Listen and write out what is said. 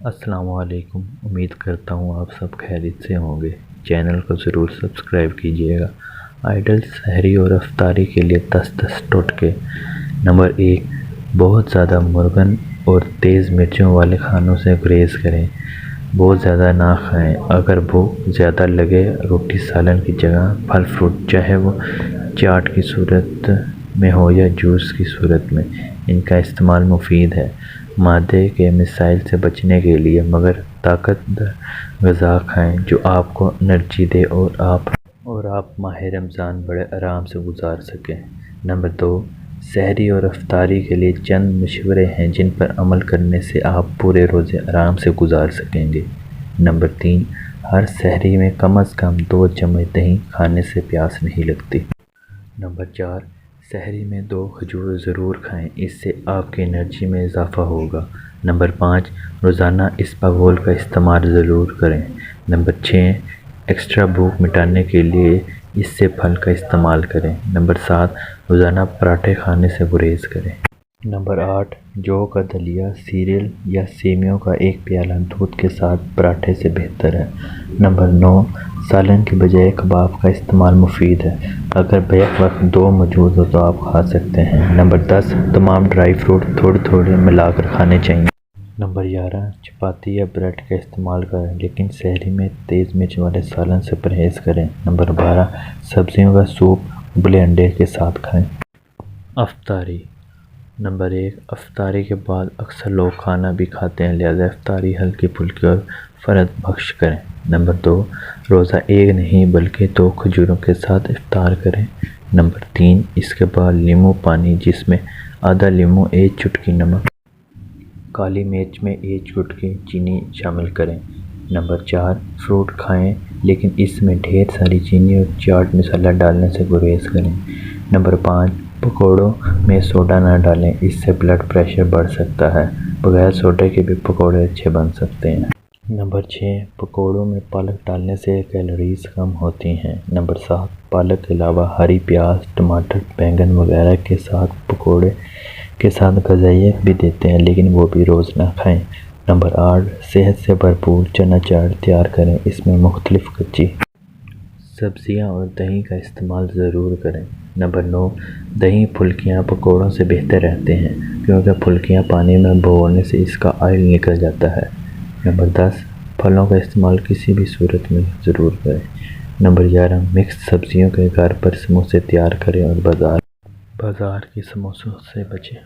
السلام علیکم، امید کرتا ہوں آپ سب خیریت سے ہوں گے۔ چینل کو ضرور سبسکرائب کیجیے گا۔ آئیڈل سحری اور افطاری کے لیے 10 ٹوٹکے۔ نمبر 1، بہت زیادہ مرغن اور تیز مرچوں والے کھانوں سے گریز کریں۔ بہت زیادہ نہ کھائیں۔ اگر بھوک زیادہ لگے، روٹی سالن کی جگہ پھل فروٹ، چاہے وہ چاٹ کی صورت میں ہو یا جوس کی صورت میں، ان کا استعمال مفید ہے۔ معدے کے مسائل سے بچنے کے لیے مگر طاقت در غذا کھائیں جو آپ کو انرجی دے اور آپ ماہ رمضان بڑے آرام سے گزار سکیں۔ نمبر 2، سحری اور افطاری کے لیے چند مشورے ہیں جن پر عمل کرنے سے آپ پورے روزے آرام سے گزار سکیں گے۔ نمبر 3، ہر سحری میں کم از کم 2 چمچ دہی کھانے سے پیاس نہیں لگتی۔ نمبر 4، سحری میں 2 کھجور ضرور کھائیں، اس سے آپ کی انرجی میں اضافہ ہوگا۔ نمبر 5، روزانہ اسپاغول کا استعمال ضرور کریں۔ نمبر 6، ایکسٹرا بھوک مٹانے کے لیے اس سے پھل کا استعمال کریں۔ نمبر 7، روزانہ پراٹھے کھانے سے گریز کریں۔ نمبر 8، جو کا دلیا، سیریل یا سیمیوں کا ایک پیالہ دودھ کے ساتھ پراٹھے سے بہتر ہے۔ نمبر 9، سالن کے بجائے کباب کا استعمال مفید ہے۔ اگر بیک وقت 2 موجود ہو تو آپ کھا سکتے ہیں۔ نمبر 10، تمام ڈرائی فروٹ تھوڑے تھوڑے ملا کر کھانے چاہئیں۔ نمبر 11، چپاتی یا بریڈ کا استعمال کریں لیکن سحری میں تیز مرچ والے سالن سے پرہیز کریں۔ نمبر 12، سبزیوں کا سوپ ابلے انڈے کے ساتھ کھائیں۔ افطاری۔ نمبر 1، افطاری کے بعد اکثر لوگ کھانا بھی کھاتے ہیں، لہذا افطاری ہلکی پھلکی اور فرد بخش کریں۔ نمبر 2، روزہ ایک نہیں بلکہ 2 کھجوروں کے ساتھ افطار کریں۔ نمبر 3، اس کے بعد لیموں پانی جس میں آدھا لیموں، 1 چٹکی نمک، کالی مرچ میں 1 چٹکی چینی شامل کریں۔ نمبر 4، فروٹ کھائیں لیکن اس میں ڈھیر ساری چینی اور چاٹ مسالہ ڈالنے سے گریز کریں۔ نمبر 5، پکوڑوں میں سوڈا نہ ڈالیں، اس سے بلڈ پریشر بڑھ سکتا ہے۔ بغیر سوڈے کے بھی پکوڑے اچھے بن سکتے ہیں۔ نمبر 6، پکوڑوں میں پالک ڈالنے سے کیلوریز کم ہوتی ہیں۔ نمبر 7، پالک کے علاوہ ہری پیاز، ٹماٹر، بینگن وغیرہ کے ساتھ پکوڑے کے ساتھ غذائیت بھی دیتے ہیں لیکن وہ بھی روز نہ کھائیں۔ نمبر 8، صحت سے بھرپور چنا چاٹ تیار کریں، اس میں مختلف کچی سبزیاں اور دہی کا استعمال ضرور کریں۔ نمبر 9، دہی پھلکیاں پکوڑوں سے بہتر رہتے ہیں کیونکہ پھلکیاں پانی میں بھگونے سے اس کا آئل نکل جاتا ہے۔ نمبر 10، پھلوں کا استعمال کسی بھی صورت میں ضرور کریں۔ نمبر 11، مکس سبزیوں کے گھر پر سموسے تیار کریں اور بازار کے سموسوں سے بچیں۔